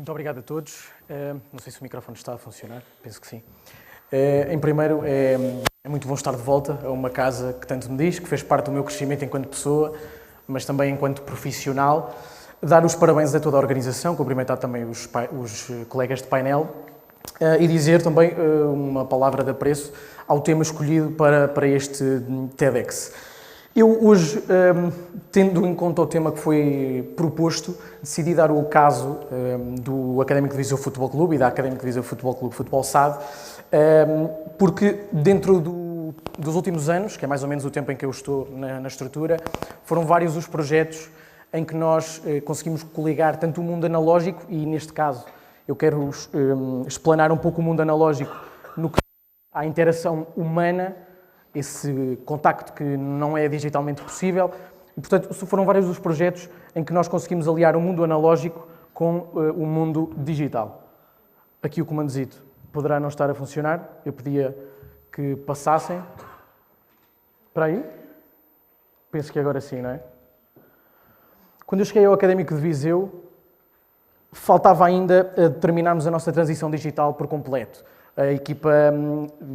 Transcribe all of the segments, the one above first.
Muito obrigado a todos. Não sei se o microfone está a funcionar, penso que sim. Em primeiro, é muito bom estar de volta a uma casa que tanto me diz, que fez parte do meu crescimento enquanto pessoa, mas também enquanto profissional. Dar os parabéns a toda a organização, cumprimentar também os colegas de painel e dizer também uma palavra de apreço ao tema escolhido para este TEDx. Eu hoje, tendo em conta o tema que foi proposto, decidi dar o caso do Académico de Viseu Futebol Clube e da Académico de Viseu Futebol Clube Futebol SAD, porque dentro dos últimos anos, que é mais ou menos o tempo em que eu estou na estrutura, foram vários os projetos em que nós conseguimos coligar tanto o mundo analógico, e neste caso eu quero explanar um pouco o mundo analógico no que à interação humana, esse contacto que não é digitalmente possível. E, portanto, foram vários os projetos em que nós conseguimos aliar o mundo analógico com o mundo digital. Aqui o comandozito poderá não estar a funcionar. Eu pedia que passassem. Para aí? Penso que agora sim, não é? Quando eu cheguei ao Académico de Viseu, faltava ainda terminarmos a nossa transição digital por completo. A equipa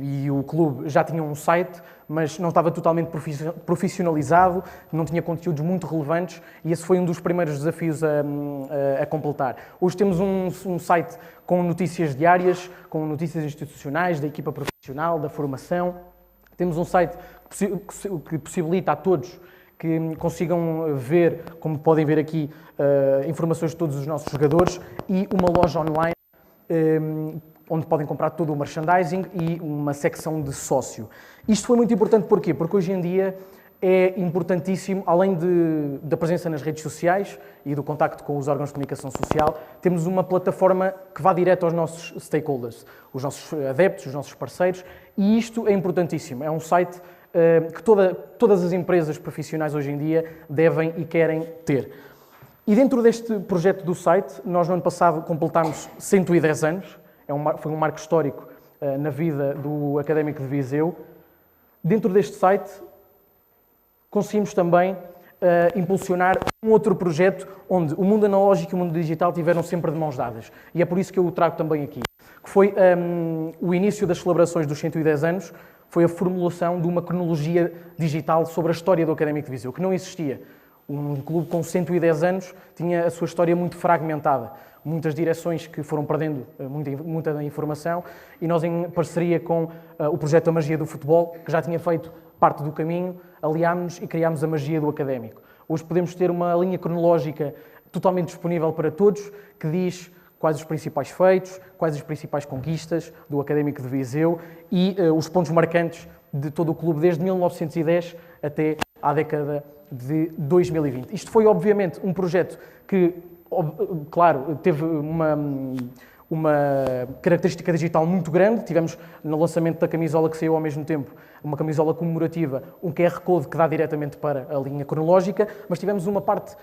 e o clube já tinham um site, mas não estava totalmente profissionalizado, não tinha conteúdos muito relevantes e esse foi um dos primeiros desafios a completar. Hoje temos um site com notícias diárias, com notícias institucionais, da equipa profissional, da formação. Temos um site que possibilita a todos que consigam ver, como podem ver aqui, informações de todos os nossos jogadores e uma loja online onde podem comprar todo o merchandising e uma secção de sócio. Isto foi muito importante porquê? Porque hoje em dia é importantíssimo, além da presença nas redes sociais e do contacto com os órgãos de comunicação social, temos uma plataforma que vá direto aos nossos stakeholders, os nossos adeptos, os nossos parceiros, e isto é importantíssimo. É um site que todas as empresas profissionais hoje em dia devem e querem ter. E dentro deste projeto do site, nós no ano passado completámos 110 anos, foi um marco histórico na vida do Académico de Viseu. Dentro deste site, conseguimos também impulsionar um outro projeto onde o mundo analógico e o mundo digital tiveram sempre de mãos dadas. E é por isso que eu o trago também aqui. Que foi o início das celebrações dos 110 anos, foi a formulação de uma cronologia digital sobre a história do Académico de Viseu, que não existia. Um clube com 110 anos tinha a sua história muito fragmentada. Muitas direções que foram perdendo muita informação e nós, em parceria com o projeto A Magia do Futebol, que já tinha feito parte do caminho, aliámos-nos e criámos a Magia do Académico. Hoje podemos ter uma linha cronológica totalmente disponível para todos, que diz quais os principais feitos, quais as principais conquistas do Académico de Viseu e os pontos marcantes de todo o clube, desde 1910 até à década de 2020. Isto foi, obviamente, um projeto que, claro, teve uma característica digital muito grande. Tivemos, no lançamento da camisola que saiu ao mesmo tempo, uma camisola comemorativa, um QR Code que dá diretamente para a linha cronológica, mas tivemos uma parte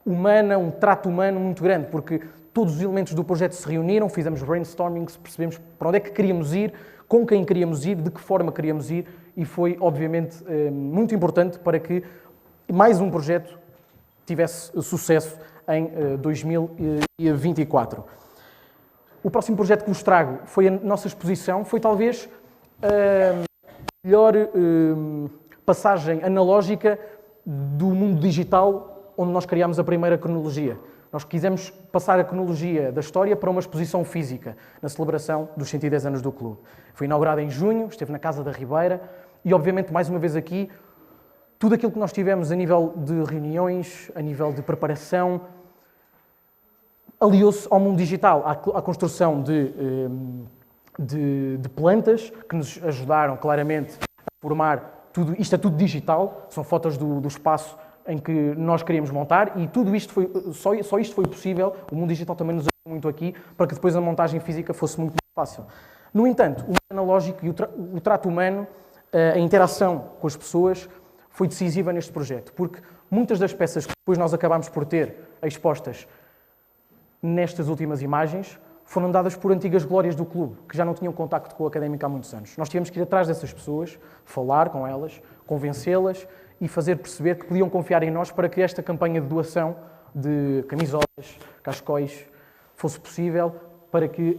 humana, um trato humano muito grande, porque todos os elementos do projeto se reuniram, fizemos brainstorming, percebemos para onde é que queríamos ir, com quem queríamos ir, de que forma queríamos ir, e foi, obviamente, muito importante para que mais um projeto tivesse sucesso em 2024. O próximo projeto que vos trago foi a nossa exposição, foi talvez a melhor passagem analógica do mundo digital, onde nós criámos a primeira cronologia. Nós quisemos passar a cronologia da história para uma exposição física, na celebração dos 110 anos do clube. Foi inaugurada em junho, esteve na Casa da Ribeira e, obviamente, mais uma vez aqui, tudo aquilo que nós tivemos a nível de reuniões, a nível de preparação, aliou-se ao mundo digital, à construção de plantas que nos ajudaram claramente a formar tudo. Isto é tudo digital, são fotos do espaço em que nós queríamos montar e tudo isto foi, só isto foi possível, o mundo digital também nos ajudou muito aqui, para que depois a montagem física fosse muito mais fácil. No entanto, o mundo analógico e o trato humano, a interação com as pessoas, foi decisiva neste projeto, porque muitas das peças que depois nós acabámos por ter expostas nestas últimas imagens foram dadas por antigas glórias do clube, que já não tinham contacto com o Académico há muitos anos. Nós tivemos que ir atrás dessas pessoas, falar com elas, convencê-las e fazer perceber que podiam confiar em nós para que esta campanha de doação de camisolas, cascóis, fosse possível, para que,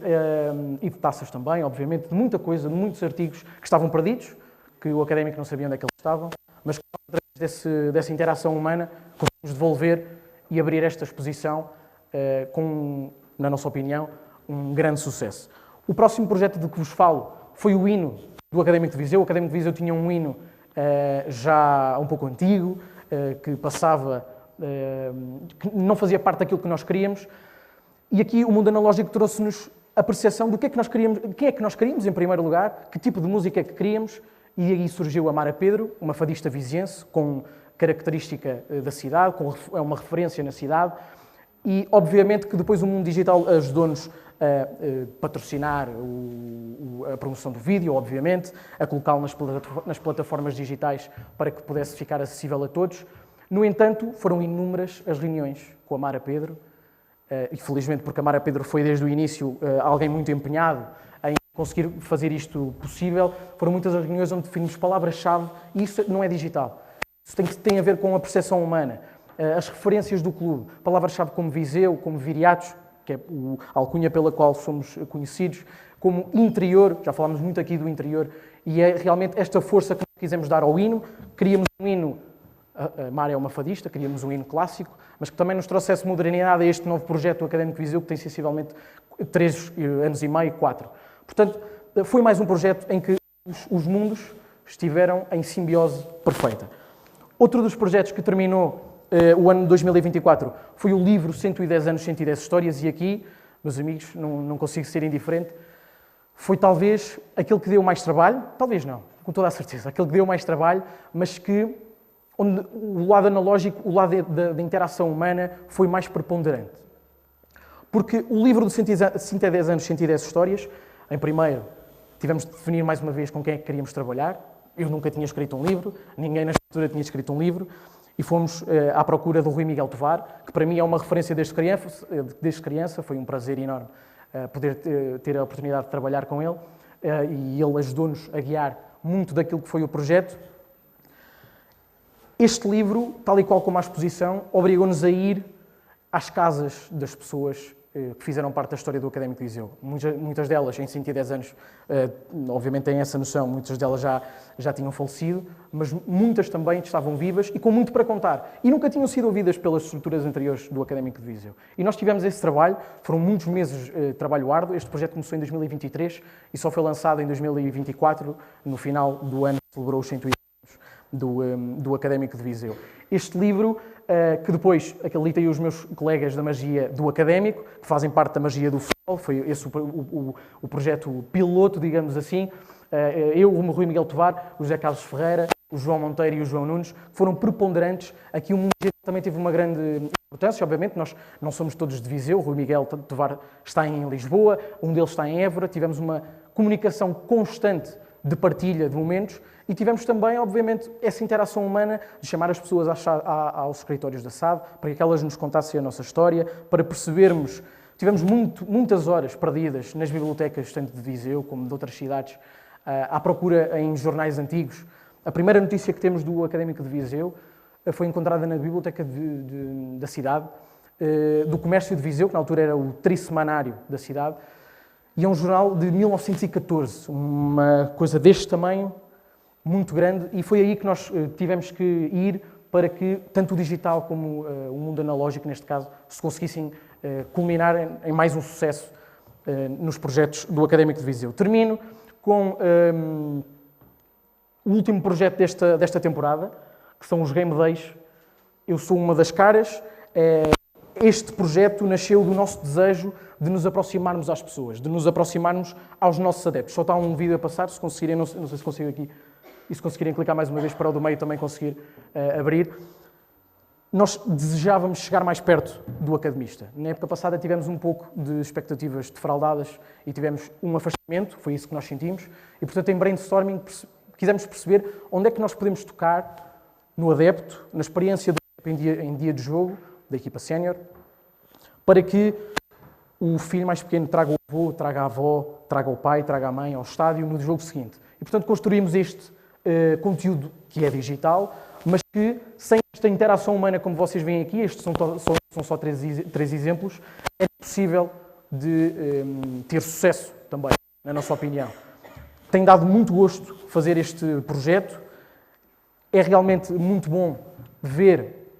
e de taças também, obviamente, de muita coisa, de muitos artigos que estavam perdidos, que o académico não sabia onde é que eles estavam, mas que através dessa interação humana conseguimos devolver e abrir esta exposição com, na nossa opinião, um grande sucesso. O próximo projeto de que vos falo foi o hino do Académico de Viseu. O Académico de Viseu tinha um hino já um pouco antigo, que passava, que não fazia parte daquilo que nós queríamos, e aqui o mundo analógico trouxe-nos a percepção do que é que nós queríamos, quem é que nós queríamos em primeiro lugar, que tipo de música é que queríamos, e aí surgiu a Mara Pedro, uma fadista viziense com característica da cidade, é uma referência na cidade, e obviamente que depois o mundo digital ajudou-nos a patrocinar a promoção do vídeo, obviamente, a colocá-lo nas plataformas digitais para que pudesse ficar acessível a todos. No entanto, foram inúmeras as reuniões com a Mara Pedro, e felizmente porque a Mara Pedro foi desde o início alguém muito empenhado em conseguir fazer isto possível. Foram muitas as reuniões onde definimos palavras-chave, e isso não é digital. Isso tem a ver com a percepção humana. As referências do clube, palavras-chave como Viseu, como Viriatos, que é a alcunha pela qual somos conhecidos, como interior, já falámos muito aqui do interior, e é realmente esta força que nós quisemos dar ao hino. Queríamos um hino, a Mara é uma fadista, queríamos um hino clássico, mas que também nos trouxesse modernidade a este novo projeto do Académico de Viseu, que tem sensivelmente 3 anos e meio, 4. Portanto, foi mais um projeto em que os mundos estiveram em simbiose perfeita. Outro dos projetos que terminou o ano de 2024 foi o livro 110 anos, 110 histórias, e aqui, meus amigos, não consigo ser indiferente, foi talvez aquele que deu mais trabalho, talvez não, com toda a certeza, aquele que deu mais trabalho, mas que onde o lado analógico, o lado da interação humana foi mais preponderante. Porque o livro de 110 anos, 110 histórias, em primeiro, tivemos de definir mais uma vez com quem é que queríamos trabalhar. Eu nunca tinha escrito um livro, ninguém na estrutura tinha escrito um livro, e fomos à procura do Rui Miguel Tovar, que para mim é uma referência desde criança, foi um prazer enorme poder ter a oportunidade de trabalhar com ele, e ele ajudou-nos a guiar muito daquilo que foi o projeto. Este livro, tal e qual como a exposição, obrigou-nos a ir às casas das pessoas que fizeram parte da história do Académico de Viseu. Muitas delas, em 110 anos, obviamente têm essa noção, muitas delas já tinham falecido, mas muitas também estavam vivas e com muito para contar. E nunca tinham sido ouvidas pelas estruturas anteriores do Académico de Viseu. E nós tivemos esse trabalho, foram muitos meses de trabalho árduo. Este projeto começou em 2023 e só foi lançado em 2024, no final do ano que celebrou os 110 anos do Académico de Viseu. Este livro, que depois acreditei os meus colegas da magia do Académico, que fazem parte da magia do futebol, foi esse o projeto piloto, digamos assim. Eu, o Rui Miguel Tovar, o José Carlos Ferreira, o João Monteiro e o João Nunes, que foram preponderantes. Aqui o mundo também teve uma grande importância, obviamente, nós não somos todos de Viseu, o Rui Miguel Tovar está em Lisboa, um deles está em Évora, tivemos uma comunicação constante de partilha de momentos, e tivemos também, obviamente, essa interação humana de chamar as pessoas aos escritórios da SAD para que elas nos contassem a nossa história, para percebermos. Tivemos muitas horas perdidas nas bibliotecas, tanto de Viseu como de outras cidades, à procura em jornais antigos. A primeira notícia que temos do Académico de Viseu foi encontrada na biblioteca da cidade, do Comércio de Viseu, que na altura era o trissemanário da cidade, e é um jornal de 1914, uma coisa deste tamanho, muito grande, e foi aí que nós tivemos que ir para que tanto o digital como o mundo analógico, neste caso, se conseguissem culminar em mais um sucesso nos projetos do Académico de Viseu. Termino com o último projeto desta temporada, que são os Game Days. Eu sou uma das caras. Este projeto nasceu do nosso desejo de nos aproximarmos às pessoas, de nos aproximarmos aos nossos adeptos. Só está um vídeo a passar, se conseguirem, não sei se consigo aqui, e se conseguirem clicar mais uma vez para o do meio também conseguir abrir. Nós desejávamos chegar mais perto do academista. Na época passada tivemos um pouco de expectativas defraudadas e tivemos um afastamento, foi isso que nós sentimos, e portanto em brainstorming quisemos perceber onde é que nós podemos tocar no adepto, na experiência do em dia de jogo, da equipa sénior, para que o filho mais pequeno traga o avô, traga a avó, traga o pai, traga a mãe ao estádio no jogo seguinte. E portanto construímos este conteúdo que é digital, mas que sem esta interação humana, como vocês veem aqui, estes são só três exemplos, é possível de ter sucesso também, na nossa opinião. Tem dado muito gosto fazer este projeto. É realmente muito bom ver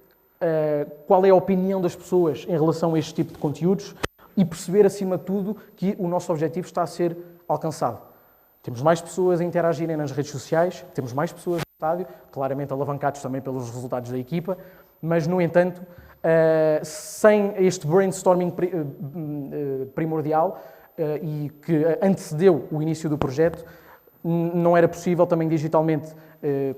qual é a opinião das pessoas em relação a este tipo de conteúdos e perceber, acima de tudo, que o nosso objetivo está a ser alcançado. Temos mais pessoas a interagirem nas redes sociais, temos mais pessoas no estádio, claramente alavancados também pelos resultados da equipa, mas, no entanto, sem este brainstorming primordial e que antecedeu o início do projeto, não era possível também digitalmente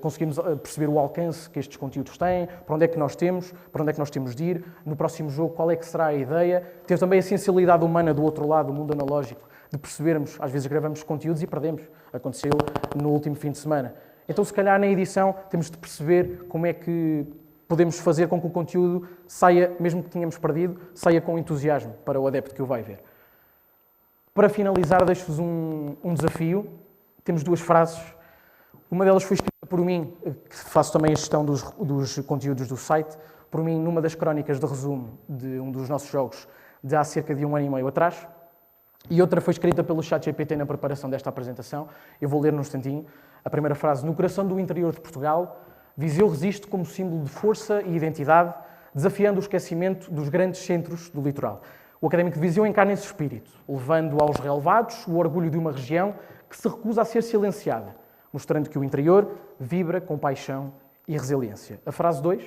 conseguirmos perceber o alcance que estes conteúdos têm, para onde é que nós temos, para onde é que nós temos de ir, no próximo jogo qual é que será a ideia, ter também a sensibilidade humana do outro lado, do mundo analógico, de percebermos, às vezes gravamos conteúdos e perdemos, aconteceu no último fim de semana. Então, se calhar na edição temos de perceber como é que podemos fazer com que o conteúdo saia, mesmo que tenhamos perdido, saia com entusiasmo para o adepto que o vai ver. Para finalizar, deixo-vos um desafio. Temos 2 frases. Uma delas foi escrita por mim, que faço também a gestão dos conteúdos do site, por mim numa das crónicas de resumo de um dos nossos jogos de há cerca de 1 ano e meio atrás. E outra foi escrita pelo ChatGPT na preparação desta apresentação. Eu vou ler num instantinho. A primeira frase: no coração do interior de Portugal, Viseu resiste como símbolo de força e identidade, desafiando o esquecimento dos grandes centros do litoral. O Académico de Viseu encarna esse espírito, levando aos relevados o orgulho de uma região que se recusa a ser silenciada, mostrando que o interior vibra com paixão e resiliência. A frase 2: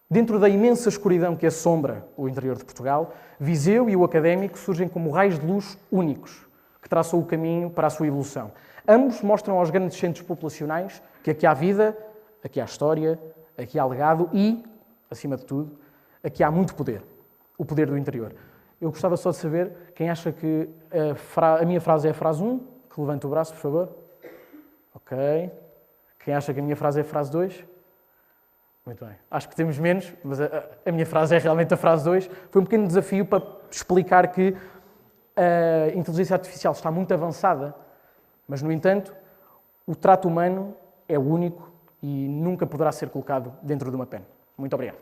dentro da imensa escuridão que assombra o interior de Portugal, Viseu e o Académico surgem como raios de luz únicos, que traçam o caminho para a sua evolução. Ambos mostram aos grandes centros populacionais que aqui há vida, aqui há história, aqui há legado e, acima de tudo, aqui há muito poder. O poder do interior. Eu gostava só de saber quem acha que a minha frase é a frase 1, que levanta o braço, por favor. Ok. Quem acha que a minha frase é a frase 2? Muito bem. Acho que temos menos, mas a minha frase é realmente a frase 2. Foi um pequeno desafio para explicar que a inteligência artificial está muito avançada, mas, no entanto, o trato humano é o único e nunca poderá ser colocado dentro de uma pen. Muito obrigado.